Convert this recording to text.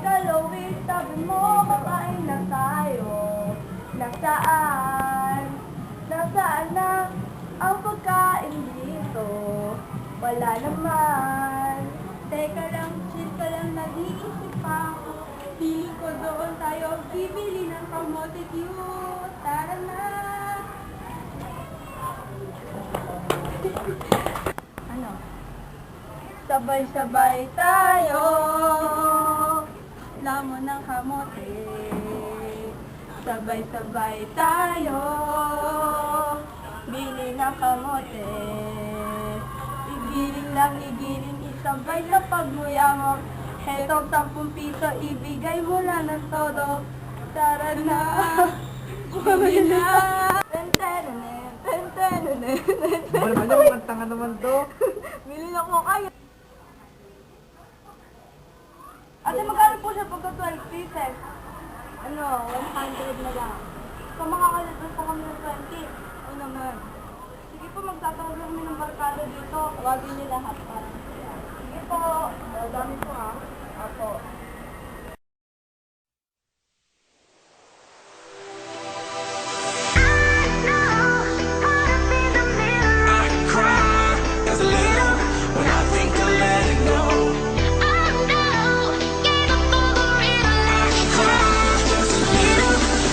Kalawin, sabi mo, kakain na tayo. Nasaan? Nasaan na ang pagkain dito? Wala naman. Teka lang, chill ka lang, nag-iisip pa ako. Feeling ko doon tayo bibili ng kamote cute. Tara na! Ano? Sabay-sabay tayo, lamon ng kamote. Sabay-sabay tayo, bili ng kamote. Igiling lang, igiling, isabay sa pagmuya mo. Hetong 10 piso, ibigay mo na ng todo. Tara na, bumili na. Tanga naman to. Bili na po kayo. Ate, magkano po siya pagka 12 pieces? Ano, 100 na lang. So, makakalit po kami ng 20. O naman. Sige po, magtatawag lang kami ng barkada dito. Tawagin niyo lahat para. Sige po. Dami po ha. Apo.